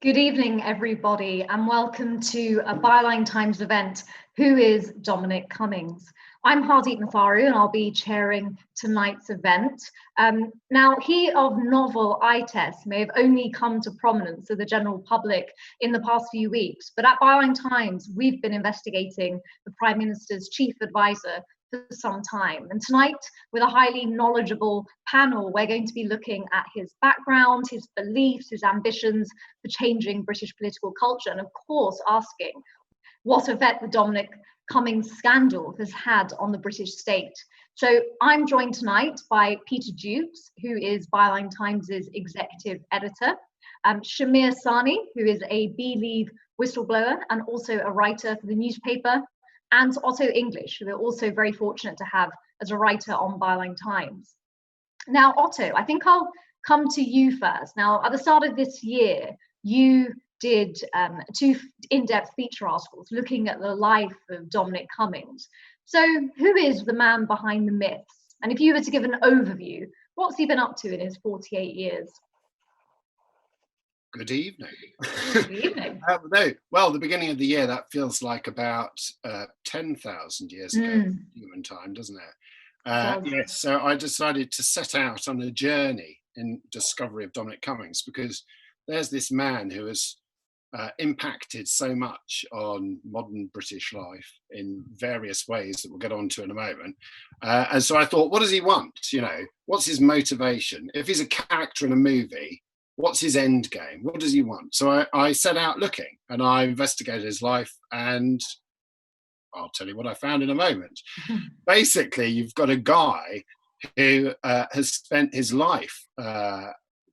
Good evening, everybody, and welcome to a Byline Times event. Who is Dominic Cummings? I'm Hardeep Matharu, and I'll be chairing tonight's event. Now, he of novel eye tests may have only come to prominence to the general public in the past few weeks, but at Byline Times, we've been investigating the Prime Minister's chief advisor for some time. And tonight, with a highly knowledgeable panel, we're going to be looking at his background, his beliefs, his ambitions for changing British political culture, and of course, asking what effect the Dominic Cummings scandal has had on the British state. So I'm joined tonight by Peter Jukes, who is Byline Times' executive editor, Shamir Sani, who is a B-Leave whistleblower and also a writer for the newspaper, and Otto English, who we're also very fortunate to have as a writer on Byline Times. Now, Otto, I think I'll come to you first. Now, at the start of this year, you did two in-depth feature articles looking at the life of Dominic Cummings. So who is the man behind the myths? And if you were to give an overview, what's he been up to in his 48 years? Good evening. Good evening. Well, the beginning of the year, that feels like about 10,000 years ago, human time, doesn't it? Yes, so I decided to set out on a journey in discovery of Dominic Cummings, because there's this man who has impacted so much on modern British life in various ways that we'll get on to in a moment. And so I thought, what does he want? You know, what's his motivation? If he's a character in a movie, what's his end game? What does he want? So I set out looking, and I investigated his life, and I'll tell you what I found in a moment. Basically, you've got a guy who has spent his life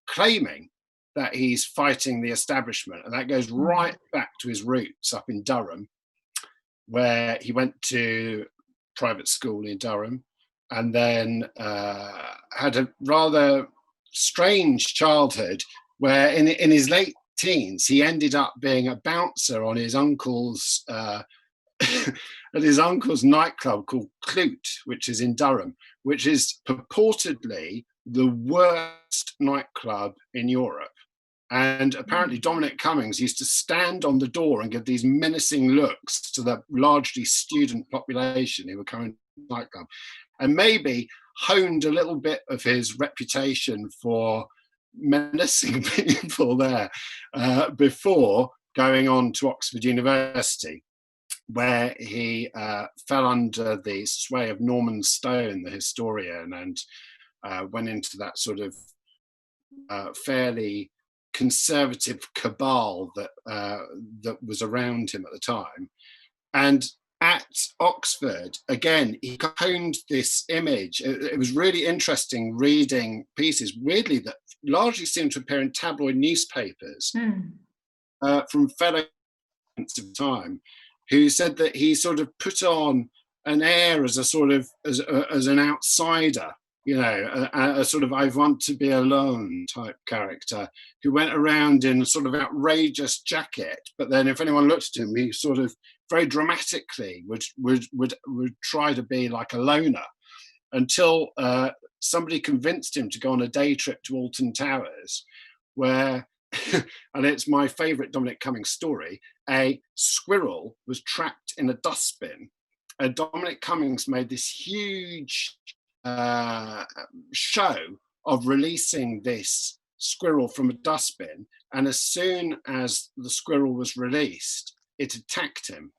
claiming that he's fighting the establishment, and that goes right back to his roots up in Durham, where he went to private school in Durham, and then had a rather strange childhood where in his late teens he ended up being a bouncer on his uncle's at his uncle's nightclub called Clute, which is in Durham, which is purportedly the worst nightclub in Europe. And apparently Dominic Cummings used to stand on the door and give these menacing looks to the largely student population who were coming to the nightclub, and maybe honed a little bit of his reputation for menacing people there before going on to Oxford University, where he fell under the sway of Norman Stone, the historian, and went into that sort of fairly conservative cabal that was around him at the time. And at Oxford, again, he honed this image. It was really interesting reading pieces, weirdly, that largely seemed to appear in tabloid newspapers from fellow of the time, who said that he sort of put on an air as a sort of as an outsider, you know, a sort of I want to be alone type character who went around in a sort of outrageous jacket, but then if anyone looked at him, he sort of very dramatically would try to be like a loner, until somebody convinced him to go on a day trip to Alton Towers, where, and it's my favourite Dominic Cummings story, a squirrel was trapped in a dustbin, and Dominic Cummings made this huge show of releasing this squirrel from a dustbin, and as soon as the squirrel was released, it attacked him.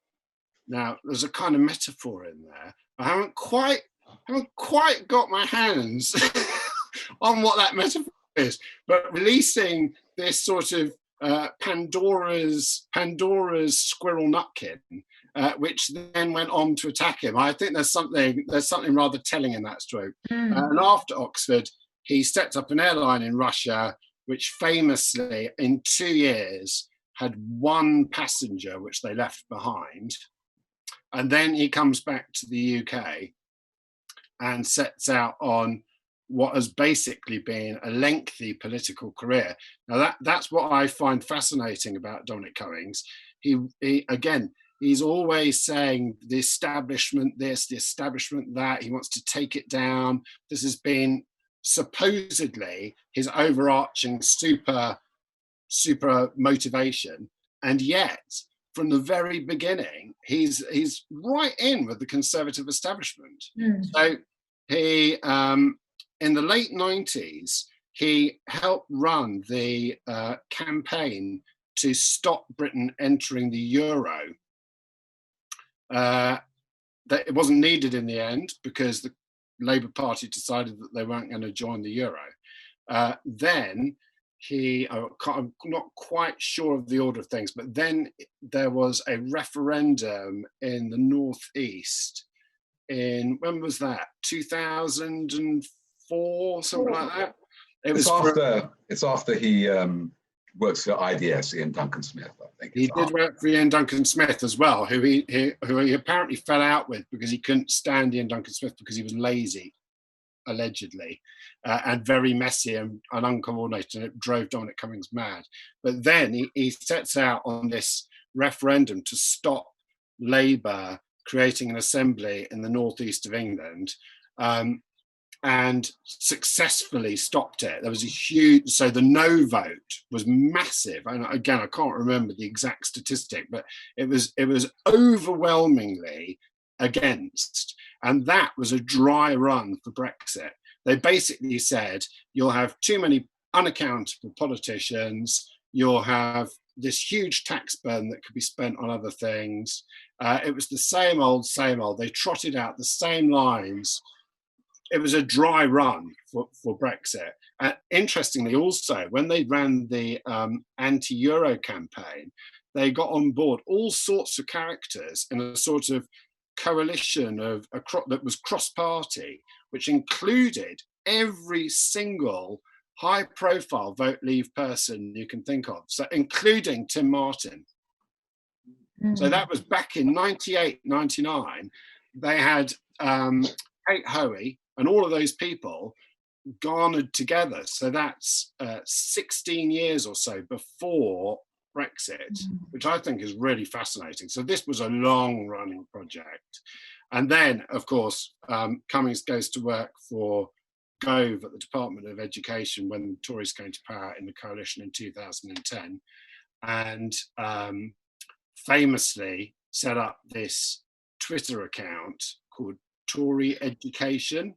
Now, there's a kind of metaphor in there. I haven't quite got my hands on what that metaphor is, but releasing this sort of Pandora's squirrel nutkin, which then went on to attack him. I think there's something rather telling in that story. And after Oxford, he set up an airline in Russia, which famously, in 2 years, had one passenger, which they left behind. And then he comes back to the UK and sets out on what has basically been a lengthy political career. Now that's what I find fascinating about Dominic Cummings. He's always saying the establishment this, the establishment that. He wants to take it down. This has been supposedly his overarching super super motivation, and yet from the very beginning he's right in with the Conservative establishment. So he in the late 90s he helped run the campaign to stop Britain entering the euro. That it wasn't needed in the end because the Labour Party decided that they weren't going to join the euro. Then I'm not quite sure of the order of things, but then there was a referendum in the northeast in, when was that? 2004, something like that. It's after he works for IDS, Ian Duncan Smith, I think. He did work for Ian Duncan Smith as well, who he apparently fell out with because he couldn't stand Ian Duncan Smith because he was lazy, allegedly, and very messy and uncoordinated, and it drove Dominic Cummings mad. But then he sets out on this referendum to stop Labour creating an assembly in the northeast of England, and successfully stopped it. There was a huge, so the no vote was massive. And again, I can't remember the exact statistic, but it was overwhelmingly against. And that was a dry run for Brexit. They basically said, you'll have too many unaccountable politicians, you'll have this huge tax burden that could be spent on other things. It was the same old, same old. They trotted out the same lines. It was a dry run for Brexit. Interestingly, also, when they ran the anti-Euro campaign, they got on board all sorts of characters in a sort of coalition that was cross-party, which included every single high-profile Vote Leave person you can think of, so including Tim Martin. So that was back in 98, 99. They had Kate Hoey and all of those people garnered together. So that's 16 years or so before Brexit, which I think is really fascinating. So this was a long-running project. And then, of course, Cummings goes to work for Gove at the Department of Education when the Tories came to power in the coalition in 2010, and famously set up this Twitter account called Tory Education,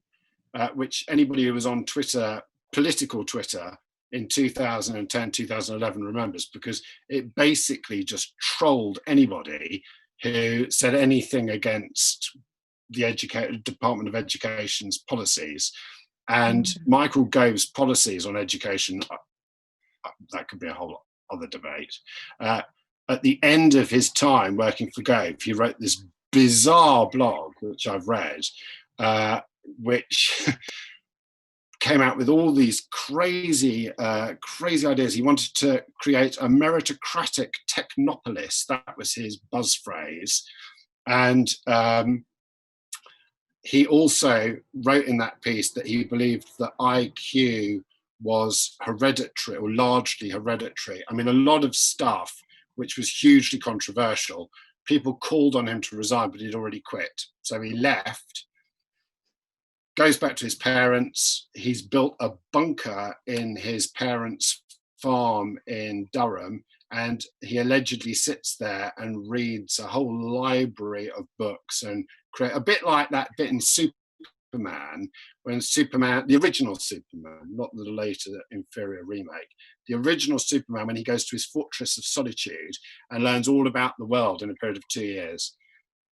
which anybody who was on Twitter, political Twitter, in 2010, 2011 remembers, because it basically just trolled anybody who said anything against the Department of Education's policies. And Michael Gove's policies on education, that could be a whole other debate. At the end of his time working for Gove, he wrote this bizarre blog, which I've read, which came out with all these crazy ideas. He wanted to create a meritocratic technopolis. That was his buzz phrase. And he also wrote in that piece that he believed that IQ was hereditary, or largely hereditary. I mean, a lot of stuff which was hugely controversial, people called on him to resign, but he'd already quit. So he left, goes back to his parents. He's built a bunker in his parents' farm in Durham, and he allegedly sits there and reads a whole library of books and create a bit like that bit in Superman, when Superman, the original Superman, not the later inferior remake, the original Superman, when he goes to his fortress of solitude and learns all about the world in a period of 2 years.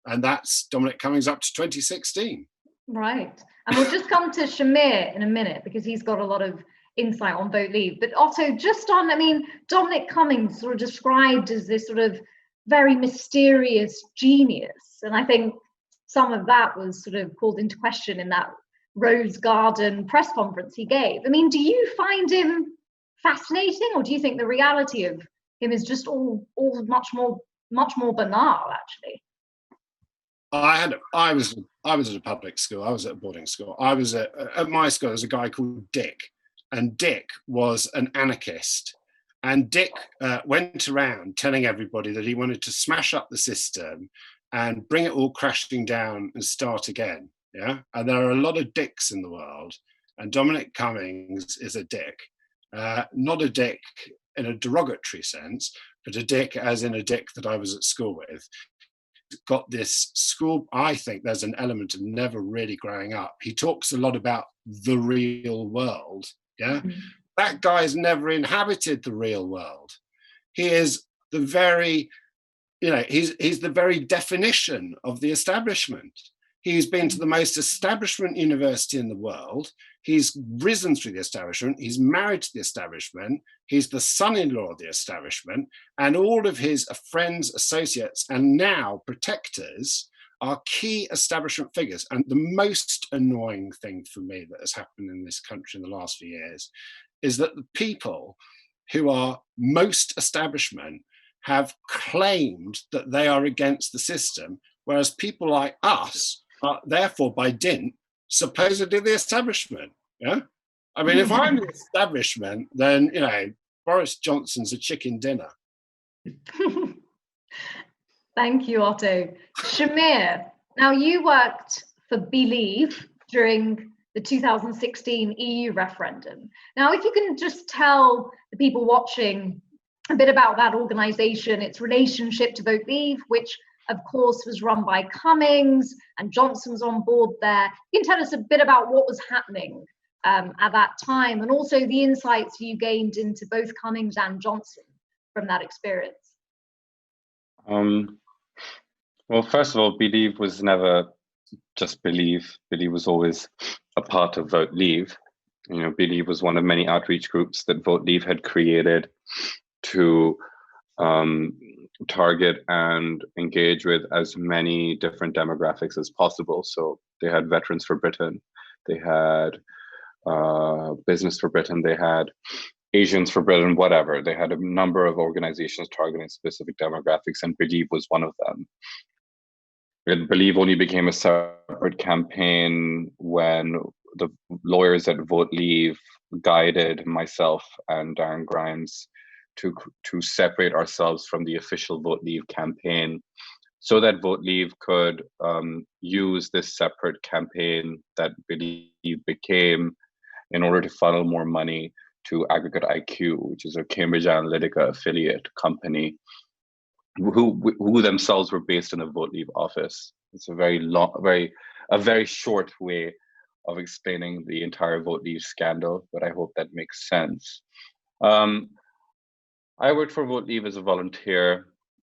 And that's Dominic Cummings up to 2016. Right. And we'll just come to Shamir in a minute, because he's got a lot of insight on Vote Leave. But Otto, just on, I mean, Dominic Cummings sort of described as this sort of very mysterious genius. And I think some of that was sort of called into question in that Rose Garden press conference he gave. I mean, do you find him fascinating, or do you think the reality of him is just all much more banal, actually? I was at a public school. I was at a boarding school. I was at my school. There was a guy called Dick, and Dick was an anarchist. And Dick went around telling everybody that he wanted to smash up the system and bring it all crashing down and start again. Yeah, and there are a lot of Dicks in the world, and Dominic Cummings is a Dick. Not a Dick in a derogatory sense, but a dick as in a dick that I was at school with. Got this school, I think there's an element of never really growing up. He talks a lot about the real world. Yeah. Mm-hmm. That guy's never inhabited the real world. He is the very, he's the very definition of the establishment. He's been to the most establishment university in the world. He's risen through the establishment. He's married to the establishment. He's the son-in-law of the establishment. And all of his friends, associates, and now protectors are key establishment figures. And the most annoying thing for me that has happened in this country in the last few years is that the people who are most establishment have claimed that they are against the system, whereas people like us are therefore by dint supposedly the establishment. Yeah, I mean, if I'm the establishment, then Boris Johnson's a chicken dinner. Thank you, Otto. Shamir, now you worked for Believe during the 2016 EU referendum. Now, if you can just tell the people watching a bit about that organisation, its relationship to Vote Leave, which of course was run by Cummings, and Johnson was on board there. You can tell us a bit about what was happening at that time, and also the insights you gained into both Cummings and Johnson from that experience. Well, first of all, Believe was never just Believe. Believe was always a part of Vote Leave. Believe was one of many outreach groups that Vote Leave had created to target and engage with as many different demographics as possible. So they had Veterans for Britain, they had Business for Britain, they had Asians for Britain, whatever. They had a number of organizations targeting specific demographics, and Believe was one of them. Believe only became a separate campaign when the lawyers at Vote Leave guided myself and Darren Grimes to separate ourselves from the official Vote Leave campaign, so that Vote Leave could use this separate campaign that Believe became in order to funnel more money to Aggregate IQ, which is a Cambridge Analytica affiliate company, who themselves were based in a Vote Leave office. It's a very short way of explaining the entire Vote Leave scandal, but I hope that makes sense. I worked for Vote Leave as a volunteer.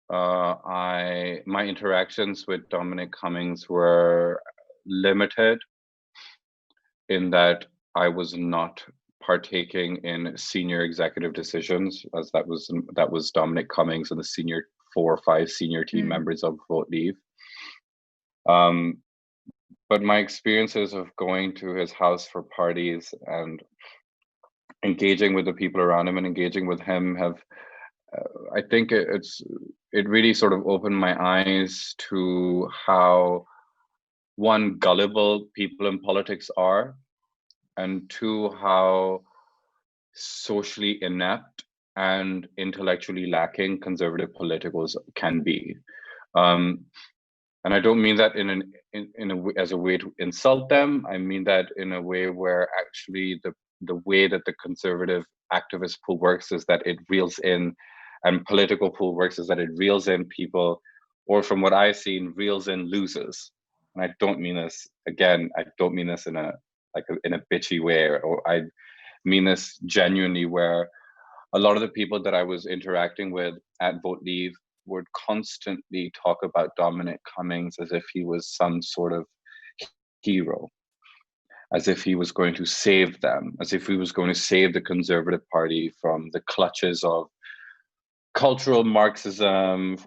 My interactions with Dominic Cummings were limited in that I was not partaking in senior executive decisions, as that was Dominic Cummings and the senior 4 or 5 senior team members of Vote Leave. But my experiences of going to his house for parties and engaging with the people around him and engaging with him have, I think it really sort of opened my eyes to how, one, gullible people in politics are, and two, how socially inept and intellectually lacking conservative politicals can be. And I don't mean that as a way to insult them. I mean that in a way where actually the way that the conservative activist pool works is that it reels in, and political pool works is that it reels in people, or from what I've seen, reels in losers. And I don't mean this, again, I don't mean this in a bitchy way, or I mean this genuinely, where a lot of the people that I was interacting with at Vote Leave would constantly talk about Dominic Cummings as if he was some sort of hero, as if he was going to save them, as if he was going to save the Conservative Party from the clutches of cultural Marxism,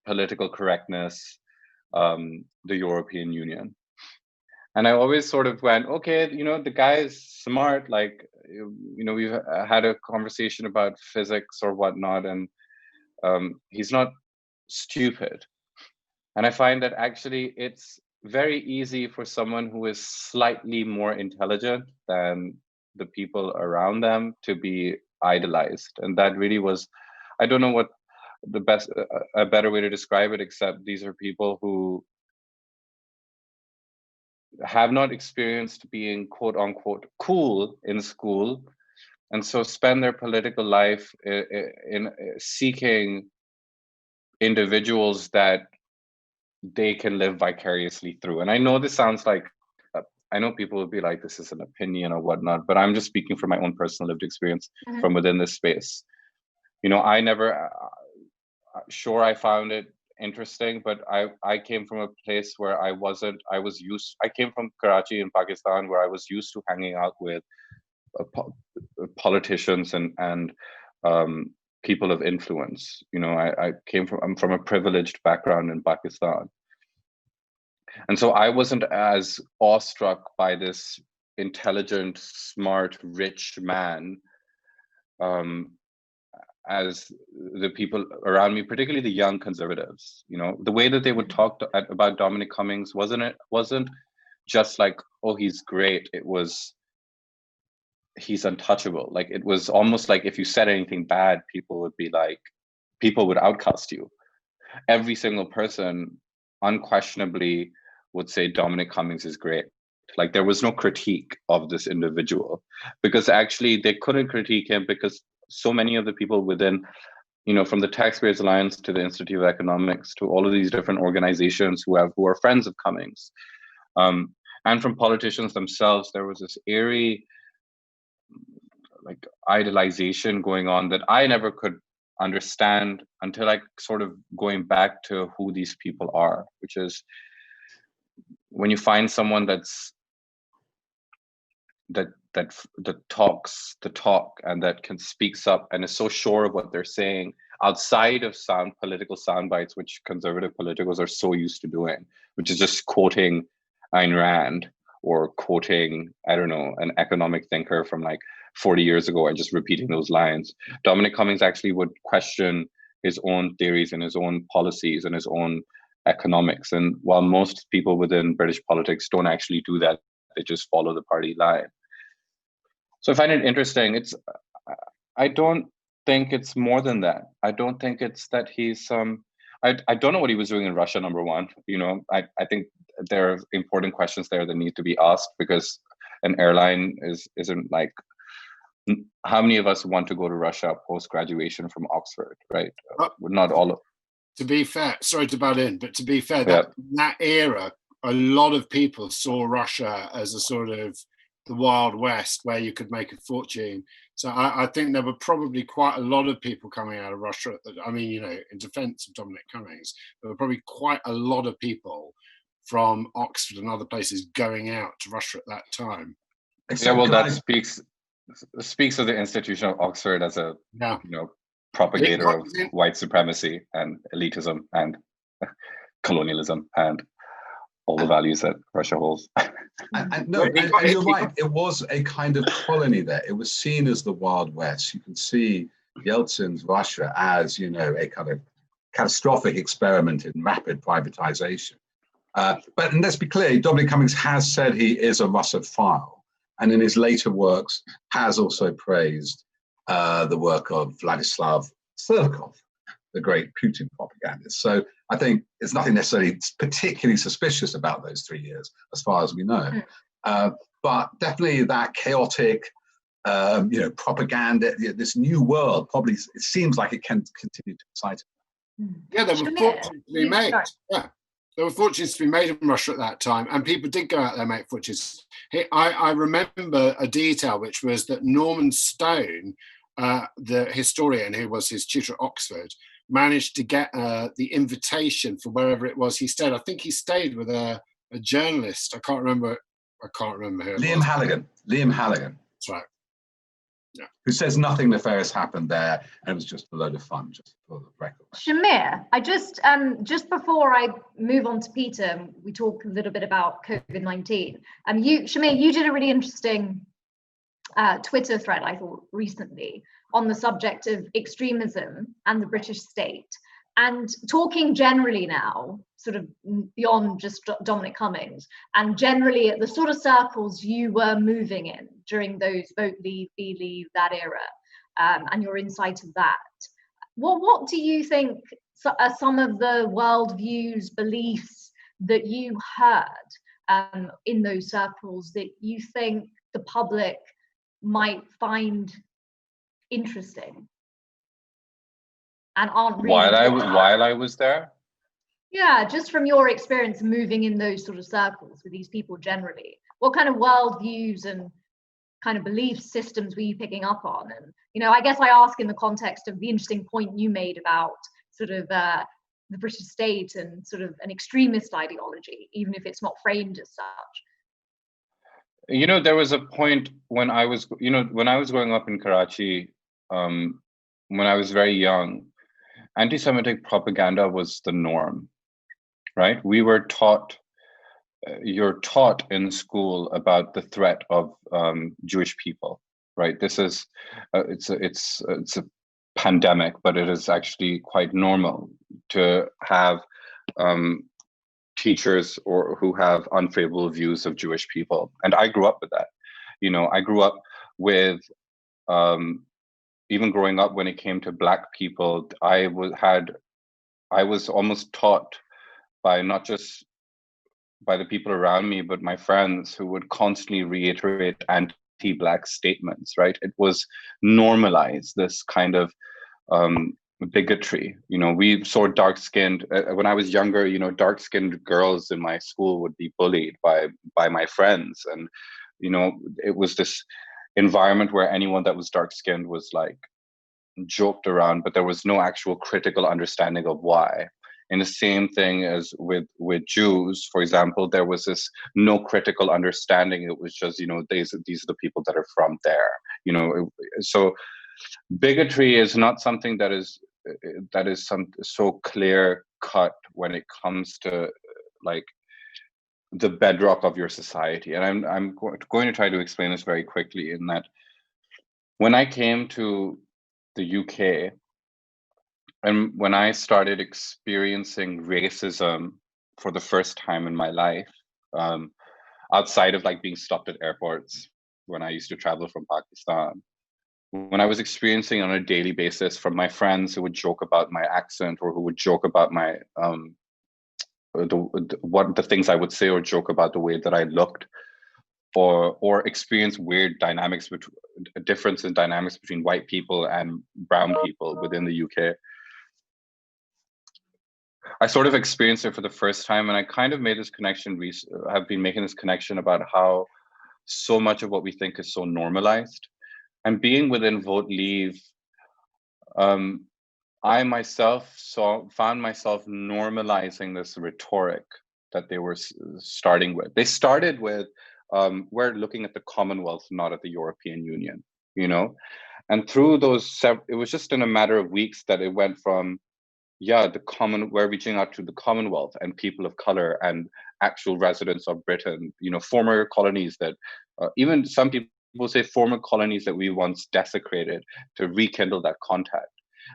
political correctness, the European Union. And I always sort of went, okay, the guy is smart. Like, we've had a conversation about physics or whatnot, and he's not stupid. And I find that actually it's very easy for someone who is slightly more intelligent than the people around them to be idolized. And that really was, I don't know what a better way to describe it, except these are people who have not experienced being quote unquote cool in school, and so spend their political life in seeking individuals that they can live vicariously through. And I know this sounds like, I know people will be like, this is an opinion or whatnot, but I'm just speaking from my own personal lived experience from within this space. You know, I never, sure, I found it interesting, but I came from a place where I came from Karachi in Pakistan, where I was used to hanging out with politicians and people of influence. You know, I'm from a privileged background in Pakistan. And so I wasn't as awestruck by this intelligent, smart, rich man as the people around me, particularly the young conservatives. You know, the way that they would talk about Dominic Cummings wasn't just like, oh, he's great. It was, he's untouchable. Like, it was almost like if you said anything bad, people would outcast you. Every single person unquestionably would say Dominic Cummings is great. Like, there was no critique of this individual, because actually they couldn't critique him because so many of the people within, you know, from the Taxpayers Alliance to the Institute of Economics to all of these different organizations who are friends of Cummings, and from politicians themselves, there was this eerie like idolization going on that I never could understand until like sort of going back to who these people are, which is when you find someone that talks the talk and that can speaks up and is so sure of what they're saying outside of political sound bites, which conservative politicals are so used to doing, which is just quoting Ayn Rand or quoting, I don't know, an economic thinker from like 40 years ago and just repeating those lines. Dominic Cummings actually would question his own theories and his own policies and his own economics. And while most people within British politics don't actually do that, they just follow the party line. So I find it interesting. I don't think it's more than that. I don't think it's that he's I don't know what he was doing in Russia, number one. You know, I think there are important questions there that need to be asked, because an airline isn't like, how many of us want to go to Russia post-graduation from Oxford, right? Not all of. To be fair, sorry to butt in, but to be fair, that era, a lot of people saw Russia as a sort of the Wild West where you could make a fortune. So I think there were probably quite a lot of people coming out of Russia. I mean, you know, in defense of Dominic Cummings, there were probably quite a lot of people from Oxford and other places going out to Russia at that time. Yeah, well, that speaks of the institution of Oxford as a you know, propagator of white supremacy and elitism and colonialism and all the values that Russia holds. And you're right, it was a kind of colony there. It was seen as the Wild West. You can see Yeltsin's Russia as, you know, a kind of catastrophic experiment in rapid privatization. But let's be clear, Dominic Cummings has said he is a Russophile, and in his later works has also praised the work of Vladislav Surkov, the great Putin propagandist. So I think there's nothing necessarily particularly suspicious about those 3 years, as far as we know. But definitely that chaotic, you know, propaganda, this new world, probably it seems like it can continue to excite him. Yeah, there were fortunes to be made. Yeah, there were fortunes to be made in Russia at that time, and people did go out there and make fortunes. I remember a detail, which was that Norman Stone, the historian who was his tutor at Oxford, managed to get the invitation for wherever it was he stayed. I think he stayed with a journalist. I can't remember who it Liam was. Liam Halligan. That's right. Yeah. Who says nothing nefarious happened there, and it was just a load of fun, just for the record. Shamir, I just before I move on to Peter, we talk a little bit about COVID-19. Shamir, you did a really interesting Twitter thread, I thought, recently on the subject of extremism and the British state, and talking generally now, sort of beyond just Dominic Cummings, and generally at the sort of circles you were moving in during those Vote Leave, Be Leave, that era, and your insight of that. What do you think are some of the worldviews, beliefs that you heard in those circles that you think the public might find interesting and aren't really while I was there? Yeah, just from your experience moving in those sort of circles with these people generally, what kind of worldviews and kind of belief systems were you picking up on? And, you know, I guess I ask in the context of the interesting point you made about sort of the British state and sort of an extremist ideology, even if it's not framed as such. You know, there was a point when I was, you know, when I was growing up in Karachi, when I was very young, anti-Semitic propaganda was the norm, right? We were taught, you're taught in school about the threat of Jewish people, right? This is, it's a pandemic, but it is actually quite normal to have teachers or who have unfavorable views of Jewish people. And I grew up with that. You know, I grew up with, even growing up when it came to Black people, I was almost taught by not just by the people around me, but my friends who would constantly reiterate anti-Black statements, right? It was normalized, this kind of bigotry. You know, we saw dark-skinned, when I was younger, you know, dark-skinned girls in my school would be bullied by my friends. And, you know, it was this environment where anyone that was dark-skinned was like joked around, but there was no actual critical understanding of why. And the same thing as with Jews, for example, there was this no critical understanding. It was just, you know, these are the people that are from there, you know. So bigotry is not something that is so clear cut when it comes to like the bedrock of your society. And I'm going to try to explain this very quickly, in that when I came to the UK, and when I started experiencing racism for the first time in my life, outside of like being stopped at airports when I used to travel from Pakistan, when I was experiencing on a daily basis from my friends who would joke about my accent, or who would joke about my the things I would say, or joke about the way that I looked, or experience weird dynamics, difference in dynamics between white people and brown people within the UK. I sort of experienced it for the first time, and I kind of made this connection. Have been making this connection about how so much of what we think is so normalized. And being within Vote Leave, I myself found myself normalizing this rhetoric that they were starting with. They started with, we're looking at the Commonwealth, not at the European Union, you know? And through those, it was just in a matter of weeks that it went from, yeah, we're reaching out to the Commonwealth and people of color and actual residents of Britain, you know, former colonies that, even some people say former colonies that we once desecrated, to rekindle that contact.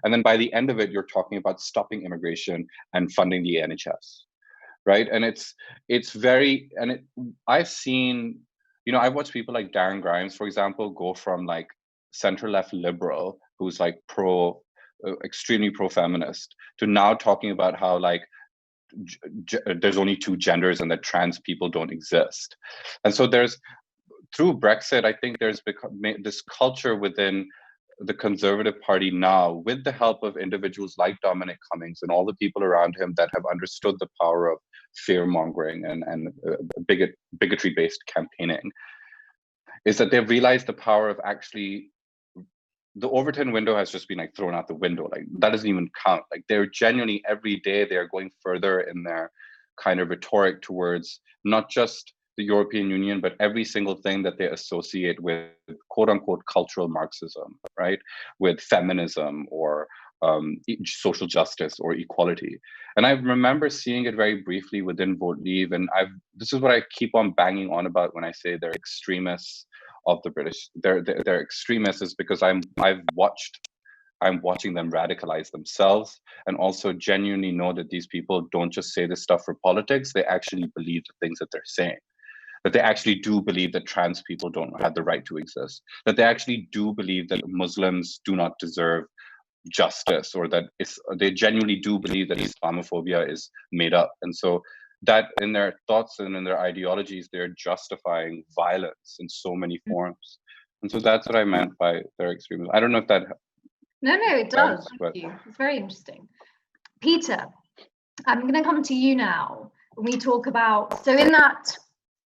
And then by the end of it, you're talking about stopping immigration and funding the NHS, right? And it's very, and I've seen, you know, I've watched people like Darren Grimes, for example, go from like center-left liberal, who's like extremely pro-feminist, to now talking about how like there's only two genders and that trans people don't exist. And so through Brexit, I think there's become this culture within the Conservative Party now, with the help of individuals like Dominic Cummings and all the people around him that have understood the power of fear-mongering and bigotry-based campaigning, is that they've realized the power of actually, the Overton window has just been like thrown out the window. Like that doesn't even count. Like they're genuinely, every day they're going further in their kind of rhetoric towards not just the European Union, but every single thing that they associate with quote unquote cultural Marxism, right? With feminism or social justice or equality. And I remember seeing it very briefly within Vote Leave. And this is what I keep on banging on about when I say they're extremists of the British. They're extremists is because I'm watching them radicalize themselves, and also genuinely know that these people don't just say this stuff for politics. They actually believe the things that they're saying. That they actually do believe that trans people don't have the right to exist. That they actually do believe that Muslims do not deserve justice, or that they genuinely do believe that Islamophobia is made up. And so that in their thoughts and in their ideologies, they're justifying violence in so many forms. And so that's what I meant by their extremism. I don't know if that. No, it does. Thank you. It's very interesting. Peter, I'm going to come to you now. When we talk about, so in that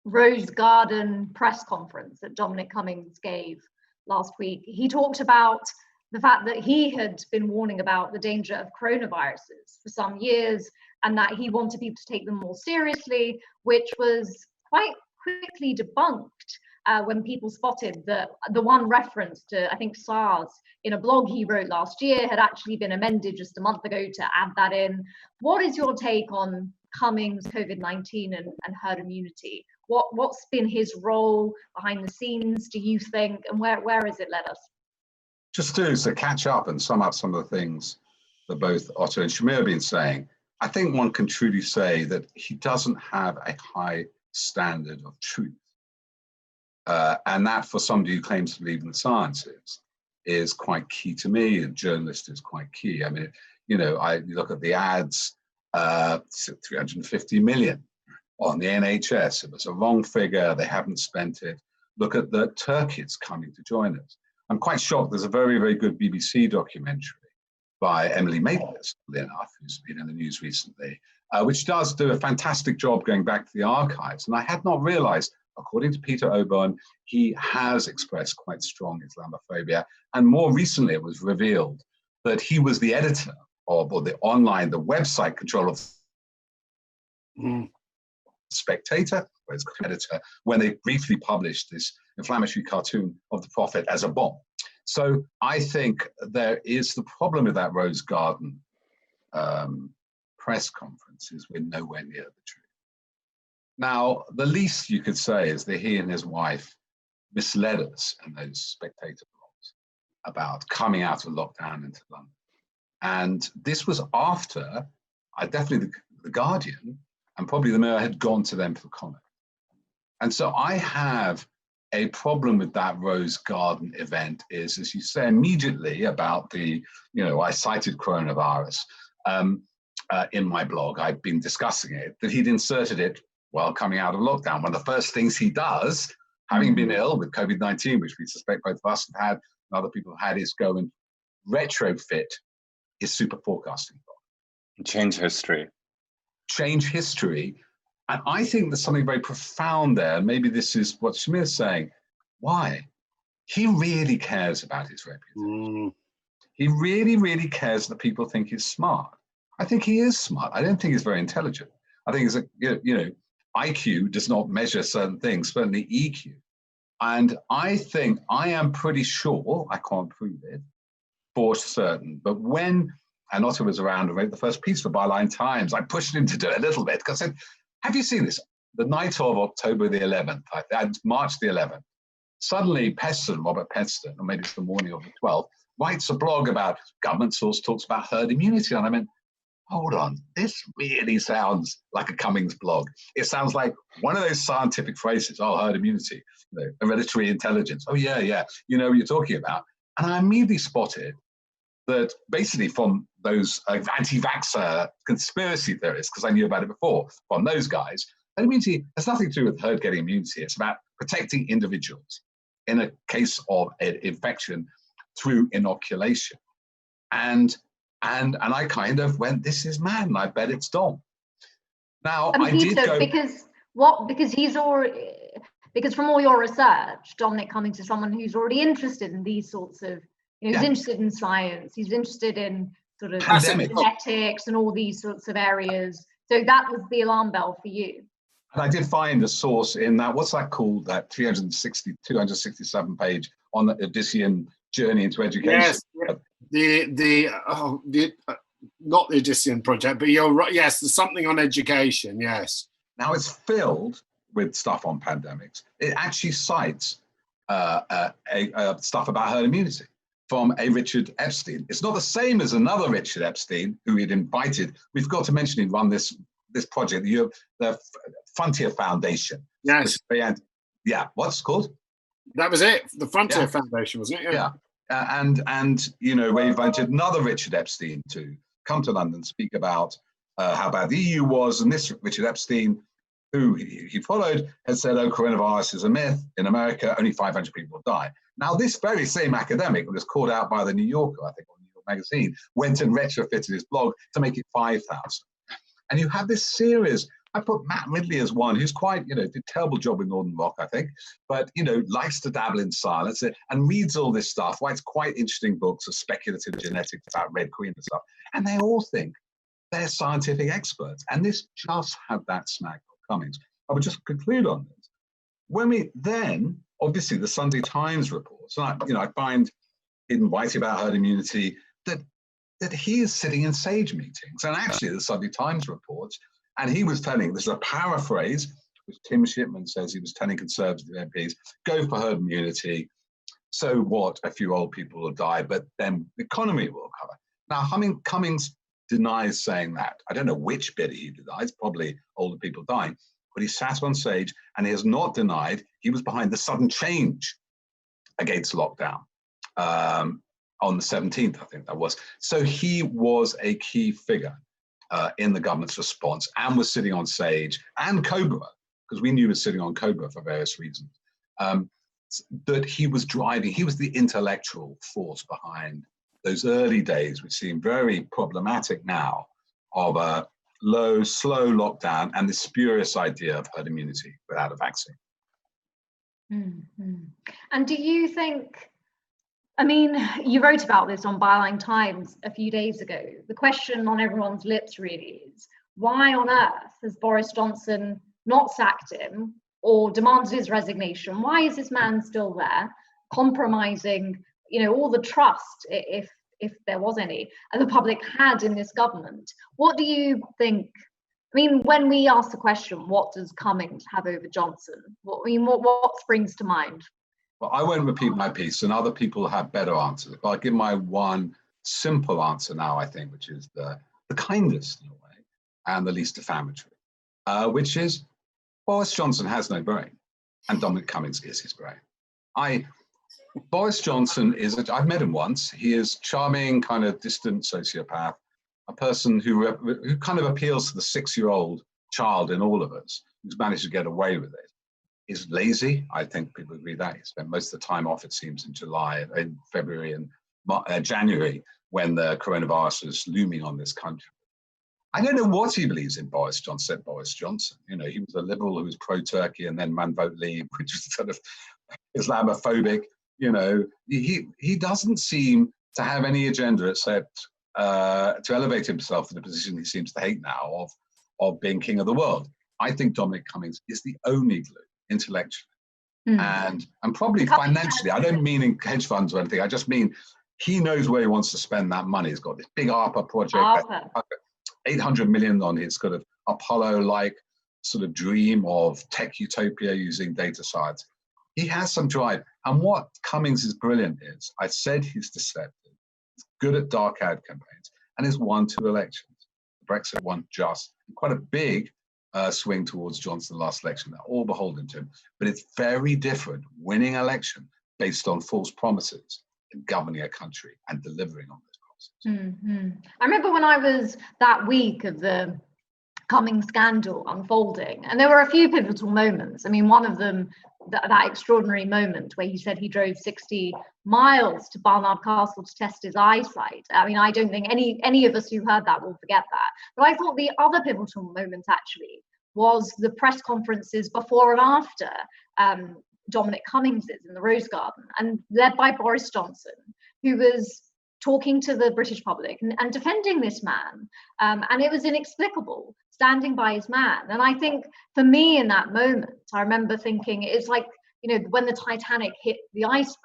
Rose Garden press conference that Dominic Cummings gave last week, he talked about the fact that he had been warning about the danger of coronaviruses for some years, and that he wanted people to take them more seriously, which was quite quickly debunked when people spotted that the one reference to, I think, SARS in a blog he wrote last year had actually been amended just a month ago to add that in. What is your take on Cummings, COVID-19 and herd immunity? What's been his role behind the scenes, do you think, and where has it led us? Just to catch up and sum up some of the things that both Otto and Shamir have been saying, I think one can truly say that he doesn't have a high standard of truth. And that, for somebody who claims to believe in the sciences, is quite key to me. A journalist is quite key. I mean, you look at the ads, 350 million on the NHS. It was a wrong figure. They haven't spent it. Look at the Turkids coming to join us. I'm quite shocked. There's a very, very good BBC documentary by Emily Maitlis, enough, who's been in the news recently, which does do a fantastic job going back to the archives. And I had not realized, according to Peter Oborn, he has expressed quite strong Islamophobia. And more recently, it was revealed that he was the editor of, or the website control of Spectator, or his editor, when they briefly published this inflammatory cartoon of the Prophet as a bomb. So I think there is the problem with that Rose Garden press conference is we're nowhere near the truth. Now, the least you could say is that he and his wife misled us in those Spectator blogs about coming out of lockdown into London. And this was after, definitely the Guardian and probably the Mirror had gone to them for comment. And so I have a problem with that Rose Garden event is, as you say immediately about the, I cited coronavirus in my blog, I've been discussing it, that he'd inserted it while coming out of lockdown. One of the first things he does, having been ill with COVID-19, which we suspect both of us have had and other people have had, is go and retrofit his super forecasting blog. Change history. And I think there's something very profound there. Maybe this is what Shamir's saying. Why? He really cares about his reputation. He really, really cares that people think he's smart. I think he is smart. I don't think he's very intelligent. I think it's IQ does not measure certain things, certainly EQ. And I think, I am pretty sure, I can't prove it for certain, but when Otto was around and wrote the first piece for Byline Times, I pushed him to do it a little bit because I said, have you seen this? The night of October the 11th, March the 11th, suddenly Robert Peston, or maybe it's the morning of the 12th, writes a blog about government source talks about herd immunity. And I meant, hold on, this really sounds like a Cummings blog. It sounds like one of those scientific phrases, herd immunity, hereditary intelligence. Oh, yeah, you know what you're talking about. And I immediately spotted that basically from those anti-vaxxer conspiracy theorists, because I knew about it before, from those guys, herd immunity has nothing to do with herd getting immunity. It's about protecting individuals in a case of an infection through inoculation. And I kind of went, this is mad, and I bet it's Dom. Now, I Peter, did go... Because from all your research, Dominic Cummings is someone who's already interested in these sorts of, he's interested in science, he's interested in sort of genetics and all these sorts of areas. So that was the alarm bell for you. And I did find a source in that, what's that called, that 267 page on the Odyssean journey into education. Yes, not the Odyssean project, but you're right. Yes, there's something on education. Yes. Now it's filled with stuff on pandemics. It actually cites stuff about herd immunity from a Richard Epstein. It's not the same as another Richard Epstein who he'd invited. We've got to mention he'd run this project, the Frontier Foundation. Yes. Yeah, what's it called? That was it. The Frontier Foundation, wasn't it? Yeah. And we invited another Richard Epstein to come to London, speak about how bad the EU was, and this Richard Epstein, who he followed, had said, coronavirus is a myth. In America, only 500 people will die. Now, this very same academic who was called out by the New Yorker, I think, or New York Magazine, went and retrofitted his blog to make it 5,000. And you have this series. I put Matt Ridley as one who's quite, did a terrible job in Northern Rock, I think, but, likes to dabble in silence and reads all this stuff, writes quite interesting books of speculative genetics about Red Queen and stuff. And they all think they're scientific experts. And this just had that smack of Cummings. I would just conclude on this. When we then, obviously, the Sunday Times reports, and I find hidden writing about herd immunity, that he is sitting in SAGE meetings. And actually, the Sunday Times reports, and he was telling, this is a paraphrase, which Tim Shipman says he was telling Conservative MPs, go for herd immunity. So what? A few old people will die, but then the economy will recover. Now, Cummings denies saying that. I don't know which bit he denies, probably older people dying, but he sat on SAGE and he has not denied he was behind the sudden change against lockdown on the 17th, I think that was. So he was a key figure in the government's response and was sitting on SAGE and COBRA, because we knew he was sitting on COBRA for various reasons, that he was driving, he was the intellectual force behind those early days, which seem very problematic now, of a low, slow lockdown and the spurious idea of herd immunity without a vaccine. Mm-hmm. And do you think, you wrote about this on Byline Times a few days ago. The question on everyone's lips really is, why on earth has Boris Johnson not sacked him or demanded his resignation? Why is this man still there, compromising, all the trust, if there was any, and the public had in this government? What do you think? When we ask the question, what does Cummings have over Johnson? What springs to mind? Well, I won't repeat my piece, and other people have better answers. But I'll give my one simple answer now, I think, which is the kindest in a way and the least defamatory, which is Boris Johnson has no brain, and Dominic Cummings is his brain. Boris Johnson I've met him once. He is charming, kind of distant sociopath, a person who kind of appeals to the 6-year-old child in all of us, who's managed to get away with it. He's lazy. I think people agree that. He spent most of the time off, it seems, in February and January, when the coronavirus was looming on this country. I don't know what he believes in, Boris Johnson. He was a liberal who was pro-Turkey and then Man Vote Leave, which was sort of Islamophobic. He doesn't seem to have any agenda except to elevate himself to the position he seems to hate now of being king of the world. I think Dominic Cummings is the only glue, intellectually and probably financially. I don't mean in hedge funds or anything. I just mean he knows where he wants to spend that money. He's got this big ARPA project, 800 million on his sort of Apollo-like sort of dream of tech utopia using data science. He has some drive. And what Cummings is brilliant is, I said he's deceptive, he's good at dark ad campaigns, and has won 2 elections. The Brexit one just, quite a big swing towards Johnson last election. They're all beholden to him. But it's very different winning an election based on false promises and governing a country and delivering on those promises. Mm-hmm. I remember when I was that week of the Cummings scandal unfolding, and there were a few pivotal moments. One of them, that extraordinary moment where he said he drove 60 miles to Barnard Castle to test his eyesight. I don't think any of us who heard that will forget that. But I thought the other pivotal moment actually was the press conferences before and after Dominic Cummings's in the Rose Garden, and led by Boris Johnson, who was talking to the British public and defending this man. And it was inexplicable, standing by his man. And I think for me in that moment, I remember thinking, it's like, when the Titanic hit the iceberg,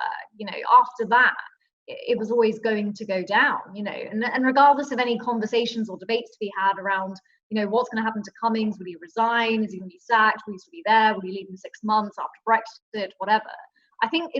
after that, it was always going to go down, and regardless of any conversations or debates to be had around, what's going to happen to Cummings, will he resign, is he going to be sacked, will he still be there, will he leave in 6 months after Brexit, whatever. I think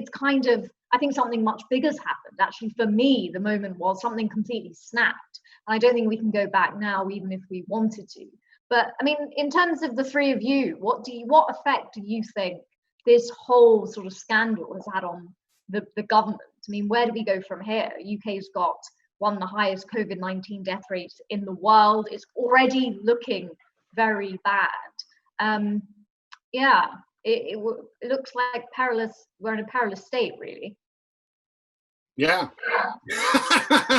something much bigger's happened. Actually, for me, the moment was something completely snapped. And I don't think we can go back now, even if we wanted to. But in terms of the three of you, what effect do you think this whole sort of scandal has had on the government? Where do we go from here? UK's got one of the highest COVID-19 death rates in the world. It's already looking very bad. It looks like we're in a perilous state, really. Yeah.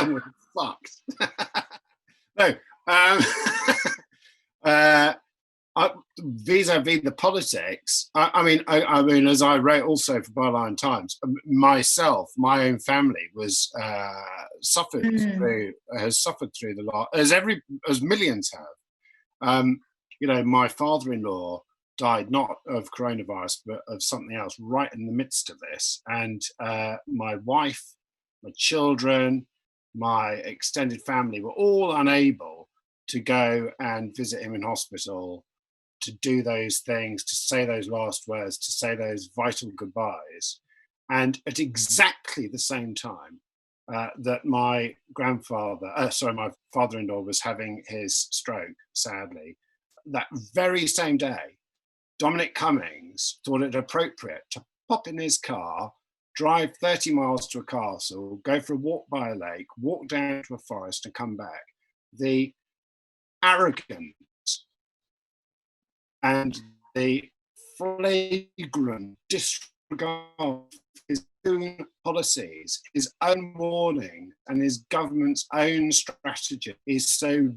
We're fucked. No. Vis-a-vis the politics, I mean, as I wrote also for Byline Times, myself, my own family was has suffered through the lot, as millions have. You know, my father-in-law died not of coronavirus, but of something else right in the midst of this, and my wife, my children, my extended family were all unable to go and visit him in hospital, to do those things, to say those last words, to say those vital goodbyes. And at exactly the same time that my my father-in-law was having his stroke, sadly, that very same day, Dominic Cummings thought it appropriate to pop in his car, drive 30 miles to a castle, go for a walk by a lake, walk down to a forest and come back. The arrogance and the flagrant disregard of his own policies, his own warning, and his government's own strategy is so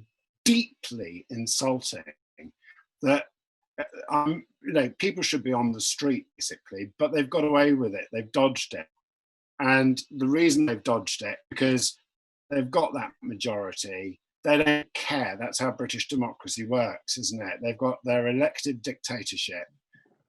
deeply insulting that you know, people should be on the street basically, but they've got away with it. They've dodged it, and the reason they've dodged it because they've got that majority. They don't care. That's how British democracy works, isn't it? They've got their elected dictatorship.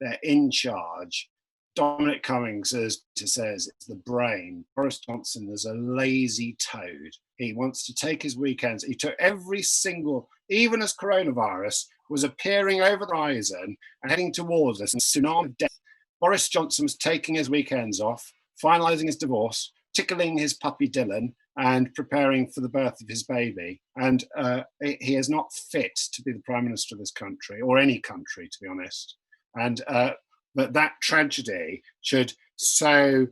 They're in charge. Dominic Cummings, as Peter says, is the brain. Boris Johnson is a lazy toad. He wants to take his weekends. He took every single, even as coronavirus was appearing over the horizon and heading towards us, and tsunami of death. Boris Johnson was taking his weekends off, finalising his divorce, tickling his puppy Dylan, and preparing for the birth of his baby. And he is not fit to be the Prime Minister of this country, or any country, to be honest. And but that tragedy should so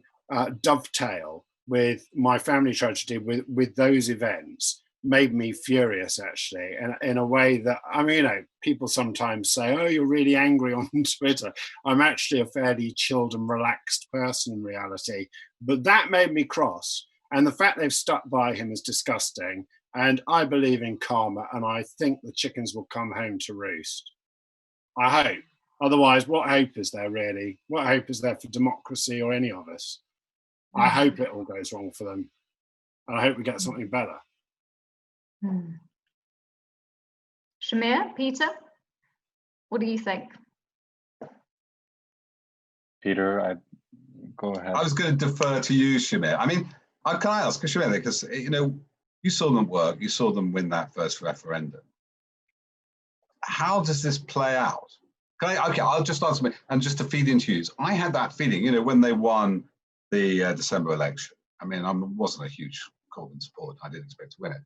dovetail with my family tragedy, with those events, made me furious, actually, and in a way that, I mean, you know, people sometimes say, oh, you're really angry on Twitter. I'm actually a fairly chilled and relaxed person in reality, but that made me cross. And the fact they've stuck by him is disgusting. And I believe in karma, and I think the chickens will come home to roost. I hope. Otherwise, what hope is there, really? What hope is there for democracy or any of us? I hope it all goes wrong for them. And I hope we get something better. Shamir, Peter, what do you think? Peter, go ahead. I was going to defer to you, Shamir. I mean, can I ask Shamir, because, you know, you saw them work, you saw them win that first referendum. How does this play out? Okay, I'll just answer me, and just to feed into you, I had that feeling, you know, when they won the December election. I mean, I wasn't a huge Corbyn supporter. I didn't expect to win it.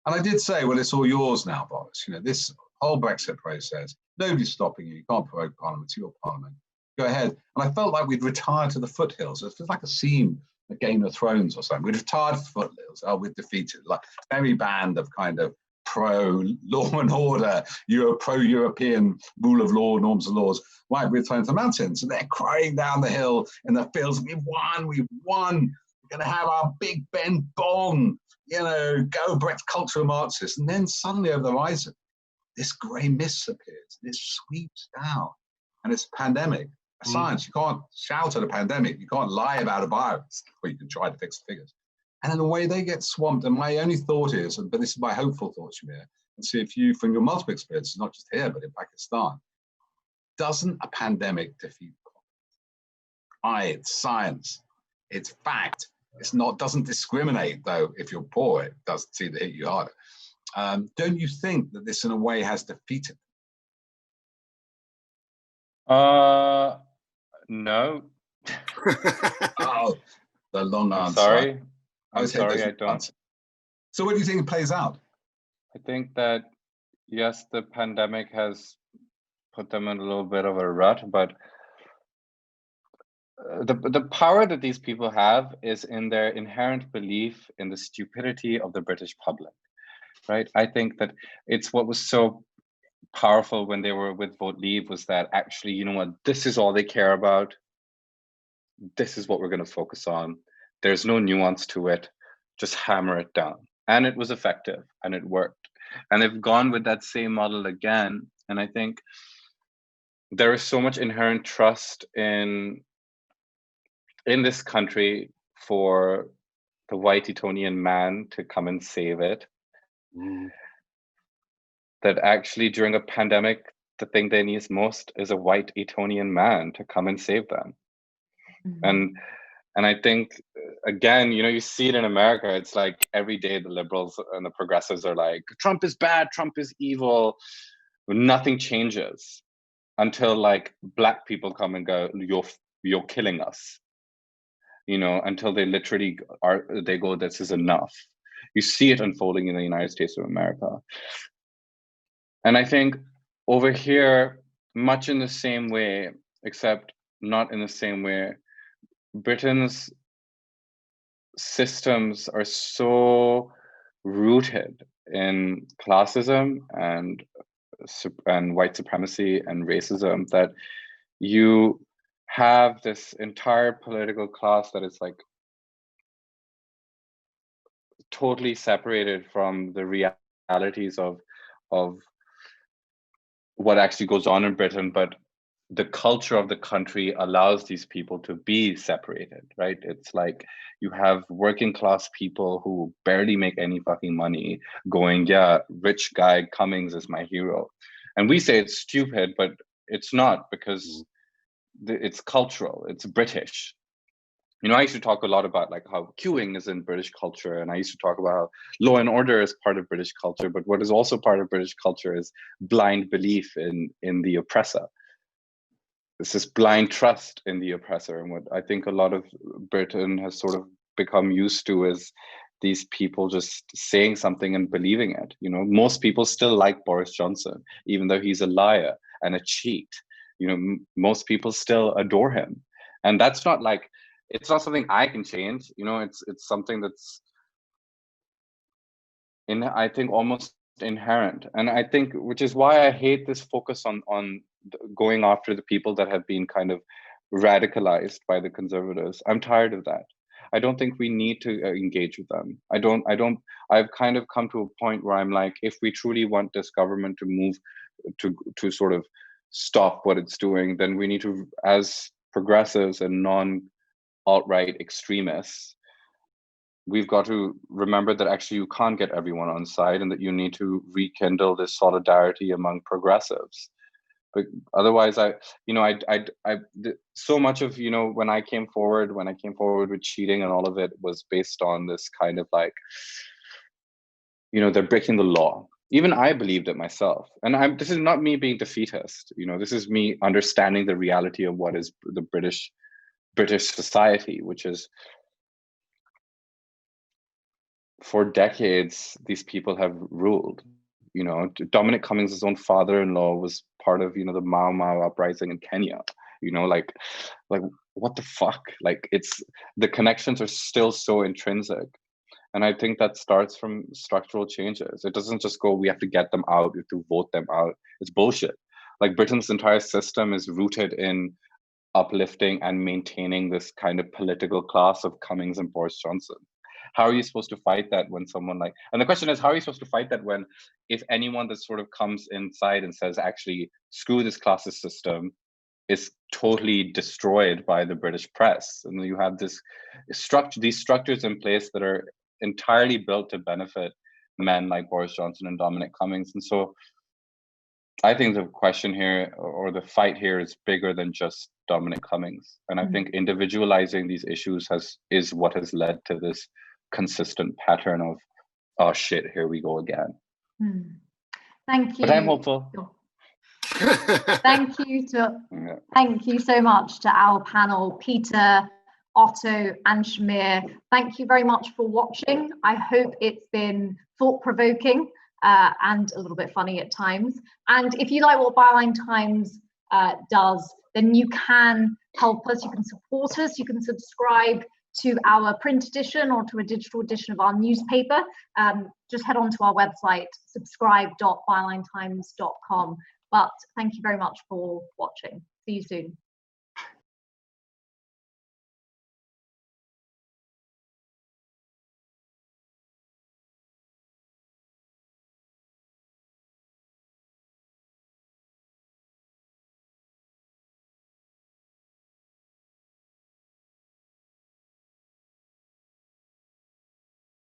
And I did say, well, it's all yours now, Boris. You know, this whole Brexit process, nobody's stopping you. You can't provoke Parliament. It's your Parliament. Go ahead. And I felt like we'd retired to the foothills. It feels like a scene of Game of Thrones or something. We'd retired to the foothills. Oh, we're defeated. Like every band of kind of pro-law and order, pro-European rule of law, norms and laws, right, we're thrown to the mountains. And they're crying down the hill in the fields, we've won. We're going to have our Big Ben bong, you know, go Brexit cultural Marxists. And then suddenly over the horizon, this grey mist appears, this sweeps down, and it's a pandemic. A science, you can't shout at a pandemic, you can't lie about a virus, or you can try to fix the figures. And in a way, they get swamped. And my only thought is, but this is my hopeful thought, Shamir, and see if you, from your multiple experiences, not just here, but in Pakistan, doesn't a pandemic defeat confidence? It's science, it's fact. It's not, doesn't discriminate, though, if you're poor, it does seem to hit you harder. Don't you think that this, in a way, has defeated? No. Oh, the long answer. Sorry. I'm sorry, I don't. Answer. So what do you think plays out? I think that, yes, the pandemic has put them in a little bit of a rut, but the power that these people have is in their inherent belief in the stupidity of the British public, right? I think that it's what was so powerful when they were with Vote Leave was that actually, you know what, this is all they care about. This is what we're going to focus on. there's no nuance to it. Just hammer it down. And it was effective and it worked. And they've gone with that same model again. And I think there is so much inherent trust in this country for the white Etonian man to come and save it. That actually during a pandemic, the thing they need most is a white Etonian man to come and save them. And I think, again, you see it in America. It's like every day the liberals and the progressives are like, Trump is bad, Trump is evil. Nothing changes until like Black people come and go, you're killing us. Until they literally they go, this is enough. You see it unfolding in the United States of America. And I think over here, much in the same way, except not in the same way, Britain's systems are so rooted in classism and white supremacy and racism that you have this entire political class that is like totally separated from the realities of what actually goes on in Britain, but the culture of the country allows these people to be separated, right? It's like you have working class people who barely make any fucking money going, yeah, rich guy Cummings is my hero. And we say it's stupid, but it's not, because it's cultural, it's British. I used to talk a lot about like how queuing is in British culture, and I used to talk about how law and order is part of British culture, but what is also part of British culture is blind belief in the oppressor. It's this blind trust in the oppressor. And what I think a lot of Britain has sort of become used to is these people just saying something and believing it. Most people still like Boris Johnson, even though he's a liar and a cheat. Most people still adore him. And that's not like, it's not something I can change. It's something that's I think almost inherent. And I think, which is why I hate this focus on going after the people that have been kind of radicalized by the conservatives. I'm tired of that. I don't think we need to engage with them. I've kind of come to a point where I'm like, if we truly want this government to move to sort of stop what it's doing, then we need to, as progressives and non-alt-right extremists, we've got to remember that actually you can't get everyone on side, and that you need to rekindle this solidarity among progressives. But otherwise, so much of, when I came forward with cheating and all of it was based on this kind of like, they're breaking the law. Even I believed it myself. And this is not me being defeatist, this is me understanding the reality of what is the British society, which is, for decades, these people have ruled. Dominic Cummings' own father-in-law was part of, the Mau Mau uprising in Kenya. Like what the fuck? Like, the connections are still so intrinsic. And I think that starts from structural changes. It doesn't just go, we have to get them out, we have to vote them out. It's bullshit. Like, Britain's entire system is rooted in uplifting and maintaining this kind of political class of Cummings and Boris Johnson. How are you supposed to fight that when someone like, and the question is, how are you supposed to fight that when, if anyone that sort of comes inside and says, actually, screw this classist system, is totally destroyed by the British press. And you have these structures in place that are entirely built to benefit men like Boris Johnson and Dominic Cummings. And so I think the question here, or the fight here, is bigger than just Dominic Cummings. And I think individualizing these issues is what has led to this consistent pattern of, oh shit, here we go again. Thank you. But I'm hopeful. Thank you so much to our panel, Peter, Otto and Shamir. Thank you very much for watching. I hope it's been thought-provoking and a little bit funny at times. And if you like what Byline Times does, then you can help us, you can support us, you can subscribe to our print edition or to a digital edition of our newspaper. Just head on to our website, subscribe.bylinetimes.com. But thank you very much for watching. See you soon.